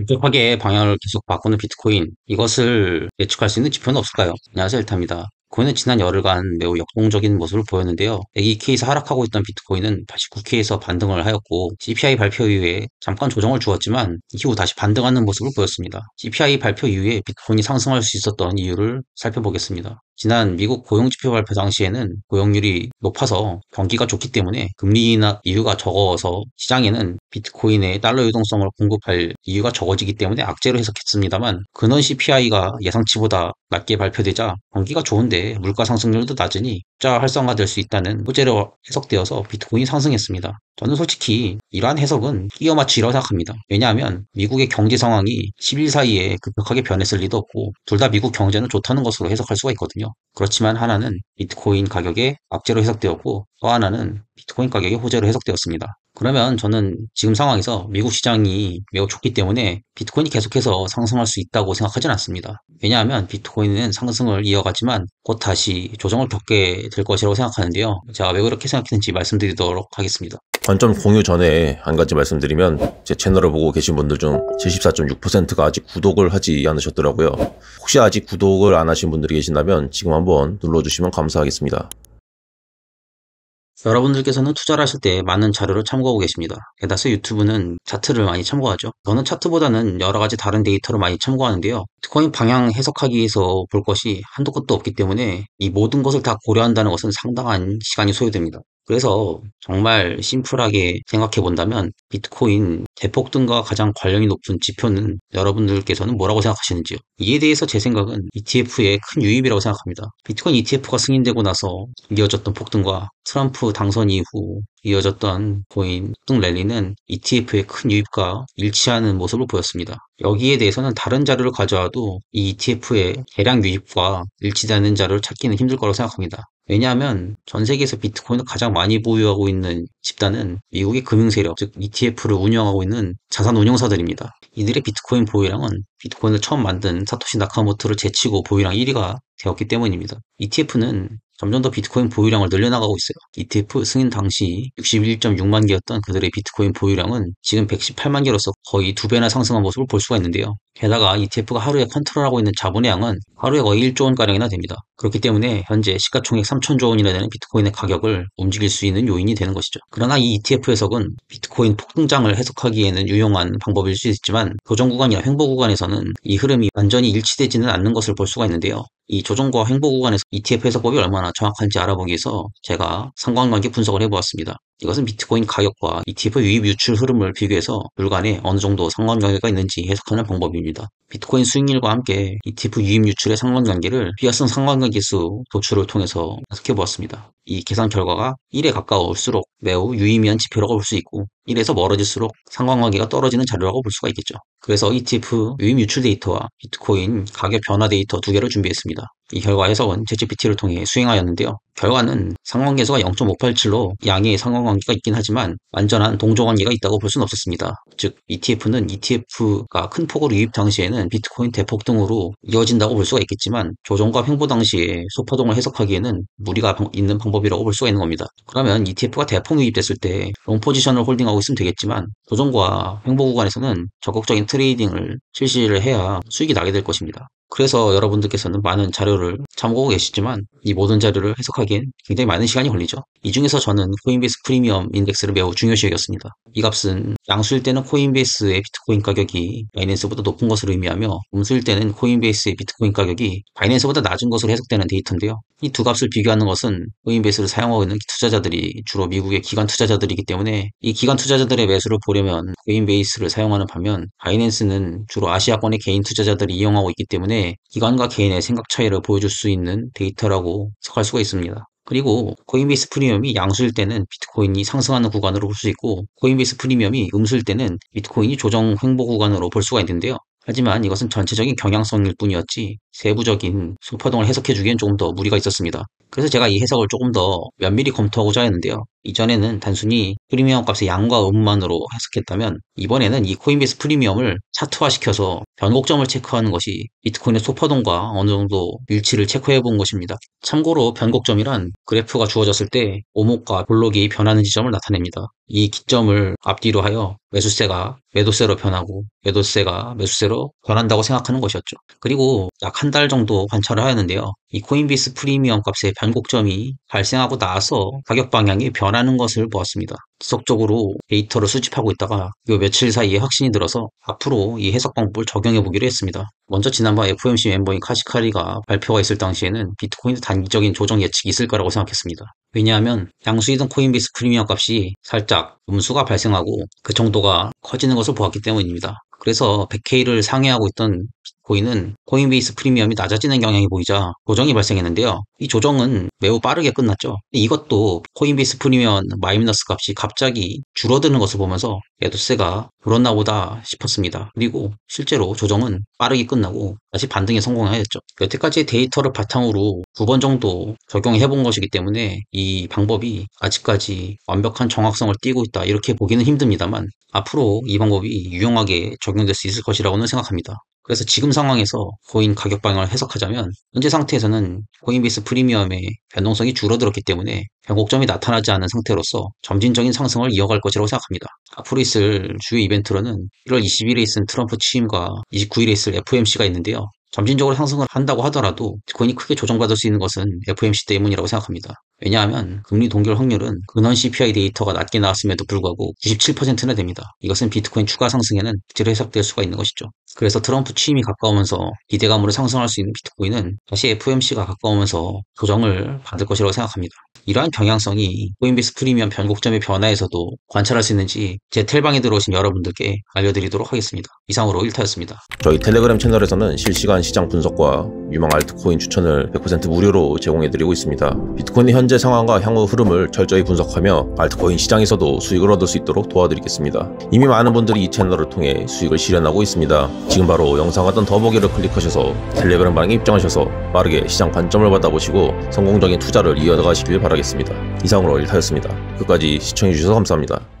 급격하게 방향을 계속 바꾸는 비트코인, 이것을 예측할 수 있는 지표는 없을까요? 안녕하세요, 일타입니다. 코인은 지난 열흘간 매우 역동적인 모습을 보였는데요. 102K에서 하락하고 있던 비트코인은 89K에서 반등을 하였고, CPI 발표 이후에 잠깐 조정을 주었지만 이후 다시 반등하는 모습을 보였습니다. CPI 발표 이후에 비트코인이 상승할 수 있었던 이유를 살펴보겠습니다. 지난 미국 고용지표 발표 당시에는 고용률이 높아서 경기가 좋기 때문에 금리 인하 이유가 적어서 시장에는 비트코인의 달러 유동성을 공급할 이유가 적어지기 때문에 악재로 해석했습니다만, 근원 CPI가 예상치보다 낮게 발표되자 경기가 좋은데 물가 상승률도 낮으니 투자 활성화될 수 있다는 호재로 해석되어서 비트코인이 상승했습니다. 저는 솔직히 이러한 해석은 끼워 맞추기라고 생각합니다. 왜냐하면 미국의 경제 상황이 10일 사이에 급격하게 변했을 리도 없고, 둘 다 미국 경제는 좋다는 것으로 해석할 수가 있거든요. 그렇지만 하나는 비트코인 가격의 악재로 해석되었고, 또 하나는 비트코인 가격의 호재로 해석되었습니다. 그러면 저는 지금 상황에서 미국 시장이 매우 좋기 때문에 비트코인이 계속해서 상승할 수 있다고 생각하진 않습니다. 왜냐하면 비트코인은 상승을 이어가지만 곧 다시 조정을 겪게 될 것이라고 생각하는데요. 제가 왜 그렇게 생각했는지 말씀드리도록 하겠습니다. 관점 공유 전에 한 가지 말씀드리면, 제 채널을 보고 계신 분들 중 74.6%가 아직 구독을 하지 않으셨더라고요. 혹시 아직 구독을 안 하신 분들이 계신다면 지금 한번 눌러주시면 감사하겠습니다. 여러분들께서는 투자를 하실 때 많은 자료를 참고하고 계십니다. 게다가 유튜브는 차트를 많이 참고하죠. 저는 차트보다는 여러 가지 다른 데이터를 많이 참고하는데요. 비트코인 방향 해석하기 위해서 볼 것이 한도 끝도 없기 때문에 이 모든 것을 다 고려한다는 것은 상당한 시간이 소요됩니다. 그래서 정말 심플하게 생각해 본다면 비트코인 대폭등과 가장 관련이 높은 지표는 여러분들께서는 뭐라고 생각하시는지요? 이에 대해서 제 생각은 ETF의 큰 유입이라고 생각합니다. 비트코인 ETF가 승인되고 나서 이어졌던 폭등과 트럼프 당선 이후 이어졌던 코인 폭등 랠리는 ETF의 큰 유입과 일치하는 모습을 보였습니다. 여기에 대해서는 다른 자료를 가져와도 이 ETF의 대량 유입과 일치되는 자료를 찾기는 힘들 거라고 생각합니다. 왜냐하면 전 세계에서 비트코인을 가장 많이 보유하고 있는 집단은 미국의 금융세력, 즉 ETF를 운영하고 있는 자산운용사들입니다. 이들의 비트코인 보유량은 비트코인을 처음 만든 사토시 나카모토를 제치고 보유량 1위가 되었기 때문입니다. ETF는 점점 더 비트코인 보유량을 늘려나가고 있어요. ETF 승인 당시 61.6만 개였던 그들의 비트코인 보유량은 지금 118만 개로서 거의 2배나 상승한 모습을 볼 수가 있는데요. 게다가 ETF가 하루에 컨트롤하고 있는 자본의 양은 하루에 거의 1조 원가량이나 됩니다. 그렇기 때문에 현재 시가총액 3천조 원이나 되는 비트코인의 가격을 움직일 수 있는 요인이 되는 것이죠. 그러나 이 ETF 해석은 비트코인 폭등장을 해석하기에는 유용한 방법일 수 있지만, 조정 구간이나 횡보 구간에서는 이 흐름이 완전히 일치되지는 않는 것을 볼 수가 있는데요. 이 조정과 횡보 구간에서 ETF 해석법이 얼마나 정확한지 알아보기 위해서 제가 상관관계 분석을 해보았습니다. 이것은 비트코인 가격과 ETF 유입 유출 흐름을 비교해서 둘 간에 어느 정도 상관관계가 있는지 해석하는 방법입니다. 비트코인 수익률과 함께 ETF 유입 유출의 상관관계를 피어슨 상관관계수 도출을 통해서 해석해 보았습니다. 이 계산 결과가 1에 가까울수록 매우 유의미한 지표라고 볼 수 있고, 1에서 멀어질수록 상관관계가 떨어지는 자료라고 볼 수가 있겠죠. 그래서 ETF 유입 유출 데이터와 비트코인 가격 변화 데이터 두 개를 준비했습니다. 이 결과 해석은 챗GPT를 통해 수행하였는데요. 결과는 상관계수가 0.587로 양의 상관관계가 있긴 하지만 완전한 동조관계가 있다고 볼 수는 없었습니다. 즉 ETF는 ETF가 큰 폭으로 유입 당시에는 비트코인 대폭등으로 이어진다고 볼 수가 있겠지만, 조정과 횡보 당시에 소파동을 해석하기에는 무리가 있는 방법이라고 볼 수가 있는 겁니다. 그러면 ETF가 대폭 유입됐을 때 롱 포지션을 홀딩하고 있으면 되겠지만, 조정과 횡보 구간에서는 적극적인 트레이딩을 실시를 해야 수익이 나게 될 것입니다. 그래서 여러분들께서는 많은 자료를 참고하고 계시지만 이 모든 자료를 해석하기엔 굉장히 많은 시간이 걸리죠. 이 중에서 저는 코인베이스 프리미엄 인덱스를 매우 중요시 여겼습니다. 이 값은 양수일 때는 코인베이스의 비트코인 가격이 바이낸스보다 높은 것을 의미하며, 음수일 때는 코인베이스의 비트코인 가격이 바이낸스보다 낮은 것으로 해석되는 데이터인데요. 이 두 값을 비교하는 것은 코인베이스를 사용하고 있는 투자자들이 주로 미국의 기관 투자자들이기 때문에, 이 기관 투자자들의 매수를 보려면 코인베이스를 사용하는 반면, 바이낸스는 주로 아시아권의 개인 투자자들이 이용하고 있기 때문에 기관과 개인의 생각 차이를 보여줄 수 있는 데이터라고 해석할 수가 있습니다. 그리고 코인베이스 프리미엄이 양수일 때는 비트코인이 상승하는 구간으로 볼 수 있고, 코인베이스 프리미엄이 음수일 때는 비트코인이 조정 횡보 구간으로 볼 수가 있는데요. 하지만 이것은 전체적인 경향성일 뿐이었지 세부적인 소파동을 해석해주기엔 조금 더 무리가 있었습니다. 그래서 제가 이 해석을 조금 더 면밀히 검토하고자 했는데요. 이전에는 단순히 프리미엄 값의 양과 음만으로 해석했다면 이번에는 이 코인베이스 프리미엄을 차트화시켜서 변곡점을 체크하는 것이 비트코인의 소파동과 어느 정도 일치를 체크해 본 것입니다. 참고로 변곡점이란 그래프가 주어졌을 때 오목과 볼록이 변하는 지점을 나타냅니다. 이 기점을 앞뒤로 하여 매수세가 매도세로 변하고 매도세가 매수세로 변한다고 생각하는 것이었죠. 그리고 약 한 달 정도 관찰을 하였는데요. 이 코인베이스 프리미엄 값의 변곡점이 발생하고 나서 가격 방향이 변하는 것을 보았습니다. 지속적으로 데이터를 수집하고 있다가 요 며칠 사이에 확신이 들어서 앞으로 이 해석 방법을 적용해 보기로 했습니다. 먼저 지난번 FOMC 멤버인 카시카리가 발표가 있을 당시에는 비트코인의 단기적인 조정 예측이 있을 거라고 생각했습니다. 왜냐하면 양수이던 코인베이스 프리미엄 값이 살짝 음수가 발생하고 그 정도가 커지는 것을 보았기 때문입니다. 그래서 100K를 상회하고 있던 비트코인은 코인베이스 프리미엄이 낮아지는 경향이 보이자 조정이 발생했는데요. 이 조정은 매우 빠르게 끝났죠. 이것도 코인베이스 프리미엄 마이너스 값이 갑자기 줄어드는 것을 보면서 매도세가 불었나 보다 싶었습니다. 그리고 실제로 조정은 빠르게 끝나고 다시 반등에 성공하였죠. 여태까지의 데이터를 바탕으로 9번 정도 적용해 본 것이기 때문에 이 방법이 아직까지 완벽한 정확성을 띠고 있다 이렇게 보기는 힘듭니다만 앞으로 이 방법이 유용하게 적용될 수 있을 것이라고는 생각합니다. 그래서 지금 상황에서 코인 가격 방향을 해석하자면 현재 상태에서는 코인베이스 프리미엄의 변동성이 줄어들었기 때문에 변곡점이 나타나지 않은 상태로서 점진적인 상승을 이어갈 것이라고 생각합니다. 앞으로 있을 주요 이벤트로는 1월 20일에 있은 트럼프 취임과 29일에 있을 FOMC가 있는데요. 점진적으로 상승을 한다고 하더라도 비트코인이 크게 조정받을 수 있는 것은 FOMC 때문이라고 생각합니다. 왜냐하면 금리 동결 확률은 근원 CPI 데이터가 낮게 나왔음에도 불구하고 97%나 됩니다. 이것은 비트코인 추가 상승에는 억지로 해석될 수가 있는 것이죠. 그래서 트럼프 취임이 가까우면서 기대감으로 상승할 수 있는 비트코인은 다시 FOMC가 가까우면서 조정을 받을 것이라고 생각합니다. 이러한 경향성이 코인베이스 프리미엄 변곡점의 변화에서도 관찰할 수 있는지 제 텔방에 들어오신 여러분들께 알려드리도록 하겠습니다. 이상으로 1타였습니다. 저희 텔레그램 채널에서는 실시간 시장 분석과 유망 알트코인 추천을 100% 무료로 제공해드리고 있습니다. 비트코인의 현재 상황과 향후 흐름을 철저히 분석하며 알트코인 시장에서도 수익을 얻을 수 있도록 도와드리겠습니다. 이미 많은 분들이 이 채널을 통해 수익을 실현하고 있습니다. 지금 바로 영상 하단 더보기를 클릭하셔서 텔레그램 방에 입장하셔서 빠르게 시장 관점을 받아보시고 성공적인 투자를 이어가시길 바라겠습니다. 이상으로 1타였습니다. 끝까지 시청해주셔서 감사합니다.